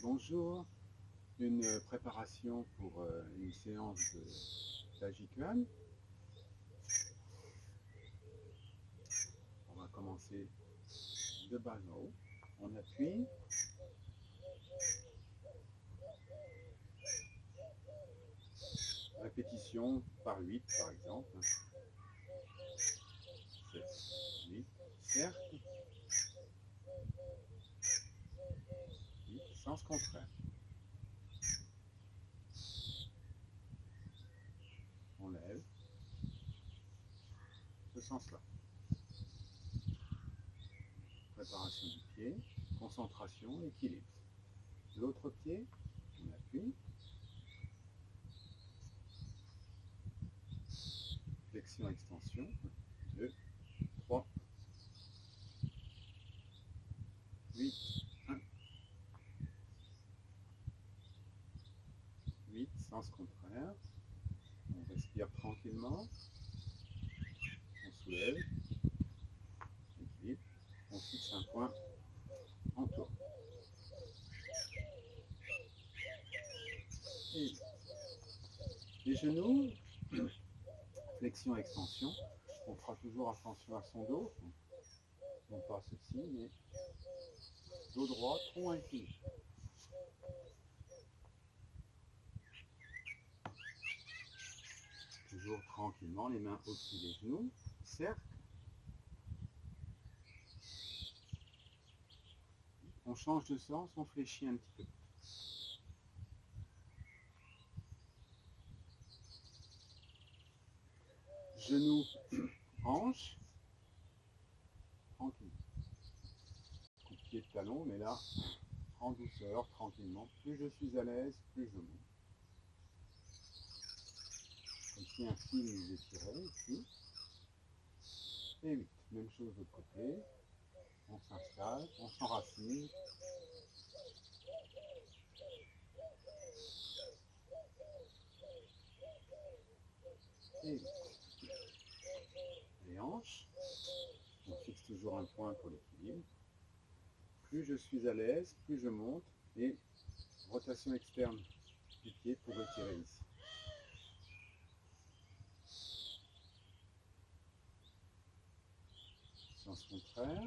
Bonjour, une préparation pour une séance de Taijiquan. On va commencer de bas en haut. On appuie. Répétition par 8 par exemple. 7, 8, cercle. 8, sens contraire. On lève. Ce sens-là. Préparation du pied, concentration, équilibre. L'autre pied, on appuie. Flexion, extension. 2, 3, 8, 1. 8, sens contraire. On respire tranquillement. On soulève. Équilibre. On fixe un point en tour. Et les genoux, flexion, extension. On fera toujours attention à son dos. Non pas ceci, mais dos droit, tronc incliné. Toujours tranquillement, les mains au-dessus des genoux. Cercle. On change de sens, on fléchit un petit peu. Genoux, hanche. Tranquille. Coup de pied de talon, mais là, en douceur, tranquillement. Plus je suis à l'aise, plus je monte. Ici, un fil nous étiré, ici. Et 8. Même chose de l'autre côté. On s'installe, on s'enracine. Et 8. Les hanches. On fixe toujours un point pour l'équilibre. Plus je suis à l'aise, plus je monte. Et rotation externe du pied pour retirer ici. Sens contraire.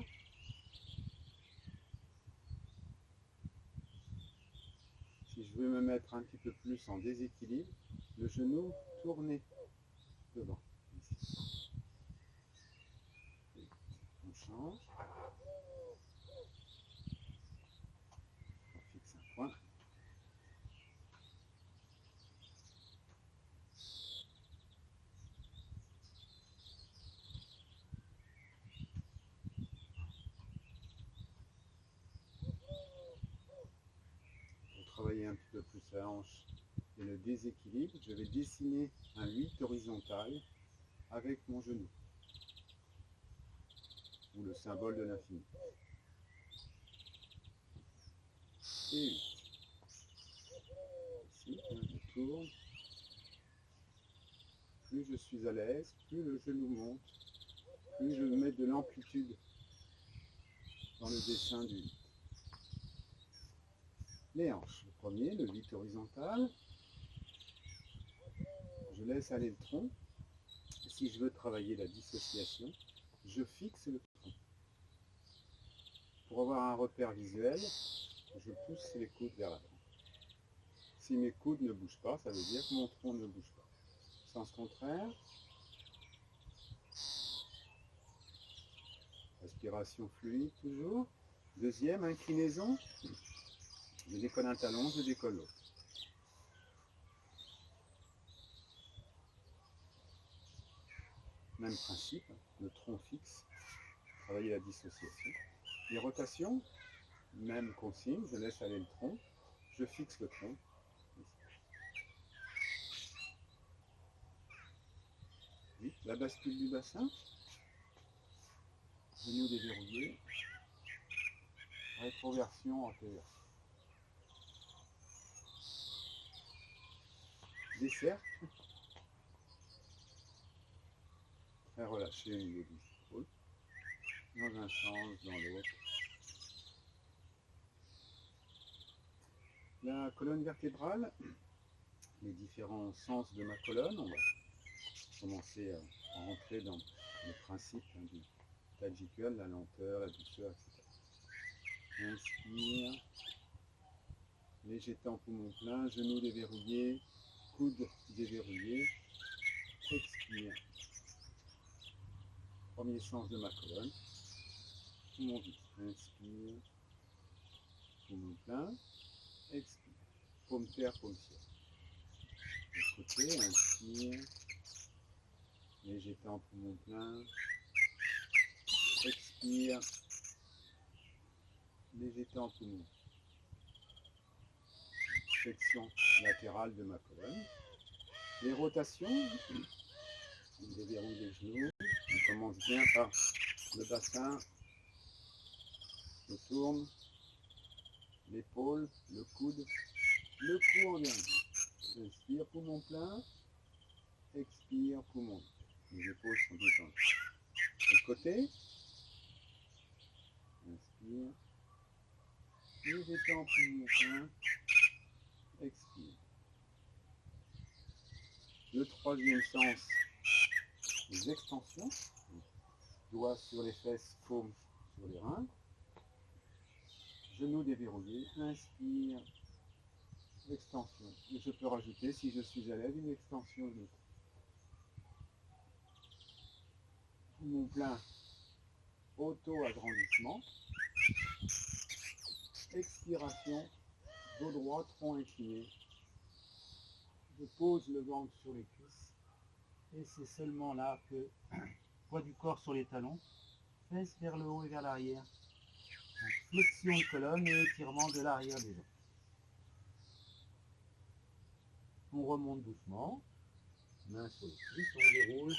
Si je veux me mettre un petit peu plus en déséquilibre, le genou tourné devant. Ici. On change. On fixe un point. Pour travailler un petit peu plus la hanche et le déséquilibre, je vais dessiner un 8 horizontal avec mon genou, ou le symbole de l'infini. Et 8. Ici, je tourne. Plus je suis à l'aise, plus le genou monte, plus je mets de l'amplitude dans le dessin du 8. Les hanches. Le premier, le 8 horizontal. Je laisse aller le tronc. Et si je veux travailler la dissociation, je fixe le tronc. Pour avoir un repère visuel, je pousse les coudes vers l'avant. Si mes coudes ne bougent pas, ça veut dire que mon tronc ne bouge pas. Sens contraire. Respiration fluide toujours. Deuxième, inclinaison. Je décolle un talon, je décolle l'autre. Même principe, le tronc fixe, travailler la dissociation. Les rotations, même consigne, je laisse aller le tronc, je fixe le tronc. Oui, la bascule du bassin, genou déverrouillé, rétroversion antérieure. Des cercles, très relâché au niveau des épaules, dans un sens, dans l'autre. La colonne vertébrale, les différents sens de ma colonne, on va commencer à rentrer dans le principe du Tadjikul, la lenteur, la douceur, etc. Inspire, léger temps poumon plein, genoux déverrouillés, coudes déverrouillés. Expire. Premier sens de ma colonne. Poumon vide. Inspire. Poumon plein. Expire. Paume terre, paume ciel. De côté, inspire. Léger temps poumon plein. Expire. Léger temps poumon. Flexion latérale de ma colonne. Les rotations. On déverrouille les genoux. On commence bien par le bassin. Je tourne. L'épaule, le coude, le cou en dernier. Inspire, poumon plein. Expire, poumon. Les épaules sont détendues. Le côté. Inspire. Les étangs, poumon plein. Expire. Le troisième sens, les extensions. Doigts sur les fesses, paume sur les reins. Genoux déverrouillés. Inspire. Extension. Et je peux rajouter, si je suis à l'aise, une extension de poumon plein, auto-agrandissement. Expiration, dos droit, tronc incliné. Je pose le ventre sur les cuisses. Et c'est seulement là que, poids du corps sur les talons, fesses vers le haut et vers l'arrière. Flexion de colonne et étirement de l'arrière des jambes. On remonte doucement. Main sur les cuisses, on déroule.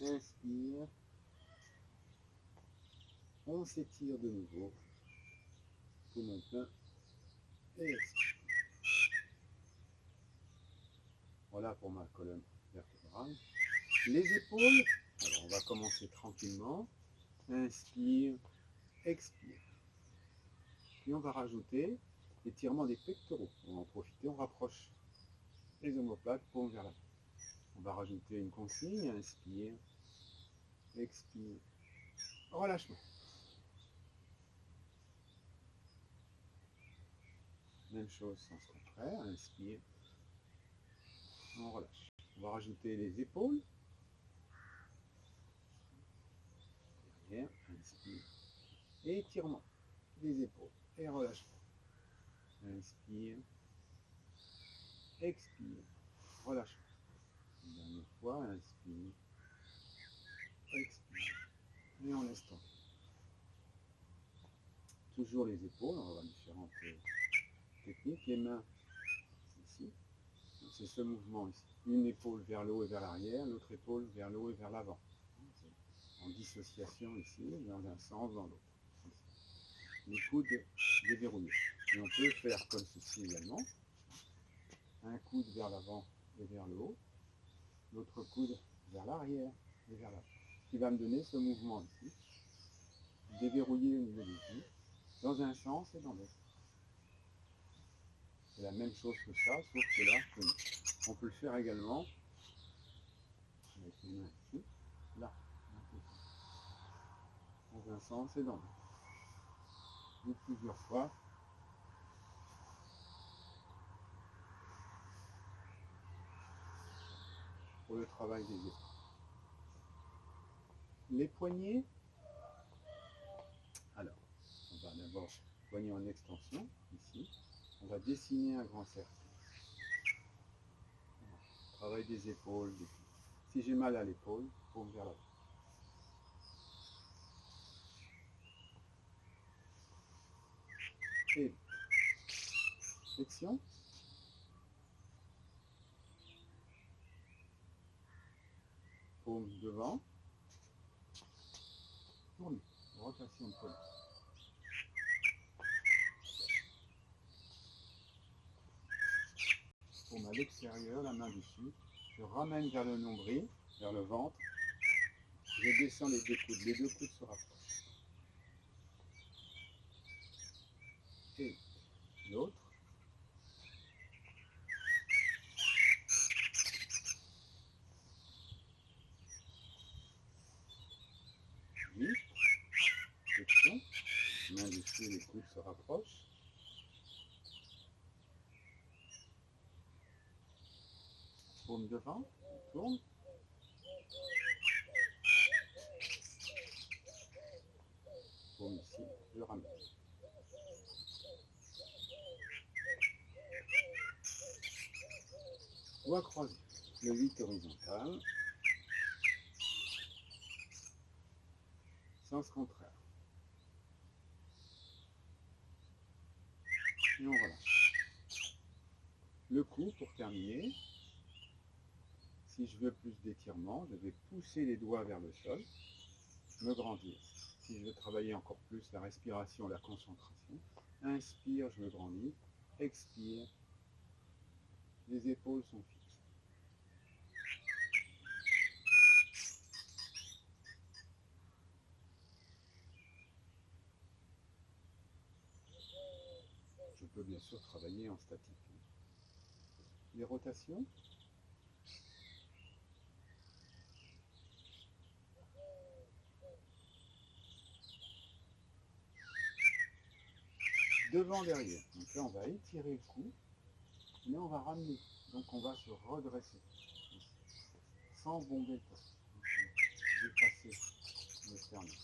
Inspire. On s'étire de nouveau. Poumon plein. Et expire. Voilà pour ma colonne vertébrale. Les épaules. Alors on va commencer tranquillement. Inspire. Expire. Puis on va rajouter l'étirement des pectoraux. On va en profiter, on rapproche les omoplates, paume vers l'avant. On va rajouter une consigne. Inspire. Expire. Relâchement. Même chose, sens contraire. Inspire. On relâche. On va rajouter les épaules. Derrière. Inspire. Et étirement des épaules. Et relâchement. Inspire. Expire. Relâchement. Une dernière fois. Inspire. Expire. Et on laisse tomber. Toujours les épaules. On va avoir différentes techniques. Les mains, c'est ici. C'est ce mouvement ici. Une épaule vers le haut et vers l'arrière, l'autre épaule vers le haut et vers l'avant. En dissociation ici, dans un sens, dans l'autre. Les coudes déverrouillés. Et on peut faire comme ceci également. Un coude vers l'avant et vers le haut. L'autre coude vers l'arrière et vers l'avant. Ce qui va me donner ce mouvement ici. Déverrouillé au niveau des genoux. Dans un sens et dans l'autre. C'est la même chose que ça, sauf que là, on peut le faire également avec les mains ici, là, dans un sens et dans l'autre. Et plusieurs fois. Pour le travail des épaules. Les poignets, alors, on va d'abord poignet en extension, ici. On va dessiner un grand cercle. Travail des épaules, des pieds. Si j'ai mal à l'épaule, paume vers l'avant. Et flexion. Paume devant. Tourne. Rotation de paume. Paume à l'extérieur, la main dessus. Je ramène vers le nombril, vers le ventre. Je descends les deux coudes. Les deux coudes se rapprochent. Et L'autre. Vite. Flexion. Main dessus, les coudes se rapprochent. Paume devant, on tourne. Paume ici, je ramène. Doigt croisé. Le 8 horizontal. Sens contraire. Et on relâche. Le coup pour terminer. Si je veux plus d'étirement, je vais pousser les doigts vers le sol, me grandir. Si je veux travailler encore plus la respiration, la concentration, inspire, je me grandis, expire, les épaules sont fixes. Je peux bien sûr travailler en statique. Les rotations. Devant, derrière. Donc là, on va étirer le cou, mais on va ramener. Donc on va se redresser, sans bomber le torse. Je vais passer le sternum.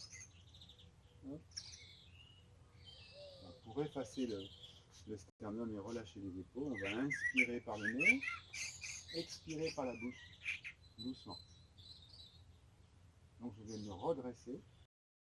Pour effacer le sternum et relâcher les épaules, on va inspirer par le nez, expirer par la bouche, doucement. Donc je vais me redresser.